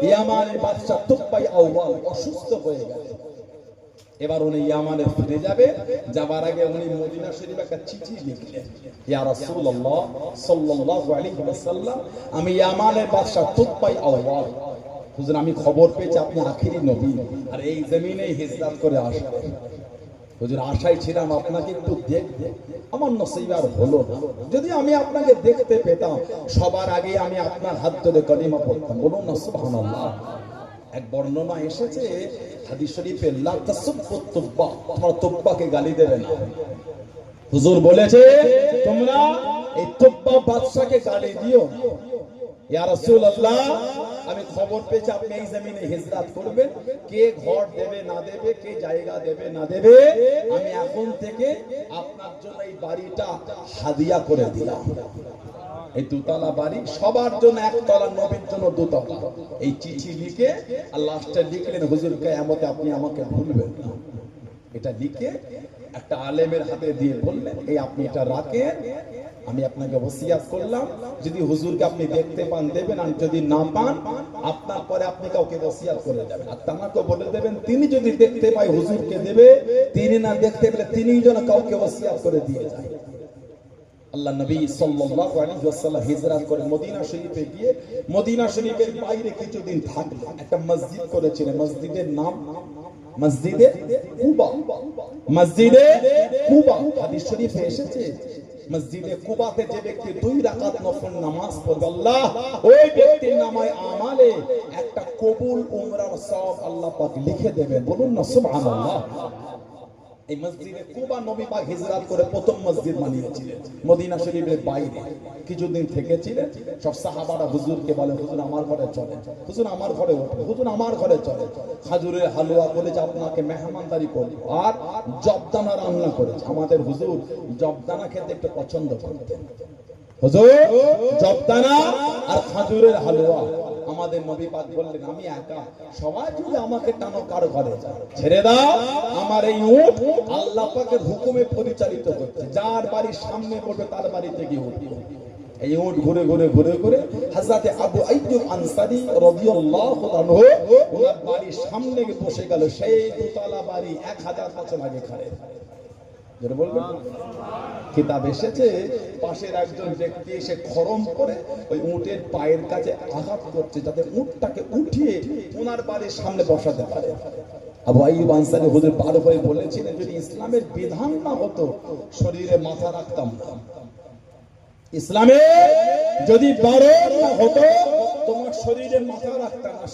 ইয়ামানের বাদশা তুব্বাই আউয়াল অসুস্থ হয়ে গেল। এবার উনি ইয়ামানে ফিরে যাবে, যাবার আগে উনি মদিনা শরীফে একটা চিঠি লিখলেন, ইয়া রাসূলুল্লাহ সাল্লাল্লাহু আলাইহি ওয়াসাল্লাম, আমি ইয়ামানের বাদশা তুব্বাই আউয়াল, হুজুর আমি খবর পেয়েছি আপনি আখিরি নবী আর এই জমিনে হিজরত করে আসবেন। হুজুর আশায় ছিলাম আপনাকে একটু দেখতে, আমার নসিব আর হলো না। যদি আমি আপনাকে দেখতে পেতাম সবার আগে আমি আপনার হাত ধরে কলিমা পড়তাম। বলুন না সুবহানাল্লাহ। এক বর্ণনা এসেছে হাদিস শরীফে, লা তাসুব্বু তুব্বা, তোমরা তুব্বাকে গালি দেবে না। হুজুর বলেছে তোমরা এই তুব্বা বাদশাকে গালি দিও না। ইয়া রাসূলুল্লাহ, আমি খবর পেয়েছি আপনি এই জমিনে হিজরত করবেন, কে ঘর দেবে না দেবে, কে জায়গা দেবে না দেবে, আমি এখন থেকে আপনার জন্য এই বাড়িটা হাদিয়া করে দিলাম। এই দুতলা বাড়ি সবার জন্য একতলা, নবীর জন্য দুতলা। এই চিঠি লিখে আর লাস্টে লিখলেন, হুজুর কিয়ামতে আপনি আমাকে ভুলবেন না। এটা লিখে একটা আলেমের হাতে দিয়ে বললেন, এই আপনি এটা রাখেন, আমি আপনাকে ওসিয়াত করলাম, যদি হুজুরকে আপনি দেখতে পান দেবেন, আর যদি না পান আপনার পরে আপনি কাউকে ওসিয়াত করে যাবেন। আর তামাকে বলে দেবেন তিনি যদি দেখতে পায় হুজুরকে দেবে, তিনি না দেখতে পেলে তিনি যেন কাউকে ওসিয়াত করে দিয়ে যায়। আল্লাহ নবী সাল্লাল্লাহু আলাইহি ওয়াসাল্লাম হিজরত করে মদিনা শরীফে গিয়ে মদিনা শরীফের বাইরে কিছুদিন থাকলেন। একটা মসজিদ করেছিলেন, মসজিদের নাম মসজিদে কুবা। মসজিদে কুবা হাদিস শরীফে এসেছে, মসজিদে কুবাতে যে ব্যক্তি 2 রাকাত নফল নামাজ পড়বে, আল্লাহ ওই ব্যক্তির নামায় আমালে একটা কবুল উমরার সওয়াব আল্লাহ পাক লিখে দেবেন। বলুন না সুবহানাল্লাহ। এই মসজিদে কুবা নবী পাক হিজরত করে প্রথম মসজিদ বানিয়েছিলেন মদিনা শরীফের বাইরে। কিছুদিন থেকেছিলেন, সব সাহাবারা হুজুরকে বলে, হুজুর আমার ঘরে চলে, হুজুর আমার ঘরে ওঠে, হুজুর আমার ঘরে চলে। খাজুরের হালুয়া বলেছে আপনাকে মেহমানদারি করব, আর জবদানা রান্না করেছে। আমাদের হুজুর জবদানা খেতে একটু পছন্দ করতেন। হুজুর জবদানা আর খাজুরের হালুয়া। আমাদের নবী পাক বললেন, আমি একা, সবাই যদি আমাকে টানো কার ঘরে যায়, ছেড়ে দাও, আমার এই উট আল্লাহ পাকের হুকুমে পরিচালিত করছে, যার বাড়ির সামনে পড়বে তার বাড়িতে গিয়ে উঠবে। এই উট ঘুরে ঘুরে ঘুরে ঘুরে হযরতে আবু আইয়ুব আনসারী রাদিয়াল্লাহু আনহু ওনার বাড়ির সামনে গিয়ে বসে গেল। সেই দোতলা বাড়ি 1000 বছর আগে খাড়ে। যেটা বলবেন কিতাব এসেছে, পাশের একজন ব্যক্তি এসে খরম করে ওই উটের পায়ের কাছে আঘাত করছে, যাতে উটটাকে উঠিয়ে ওনার বাড়ির সামনে বসাতে পারে। আবু আইয়ুব আনসারী হুজুর বার হয়ে বলেছিলেন, যদি ইসলামের বিধান না হতো শরীরে মাথা রাখতাম না। ইসলামে যদি বারণ না হতো তোমার শরীরে মাথা রাখতাম না।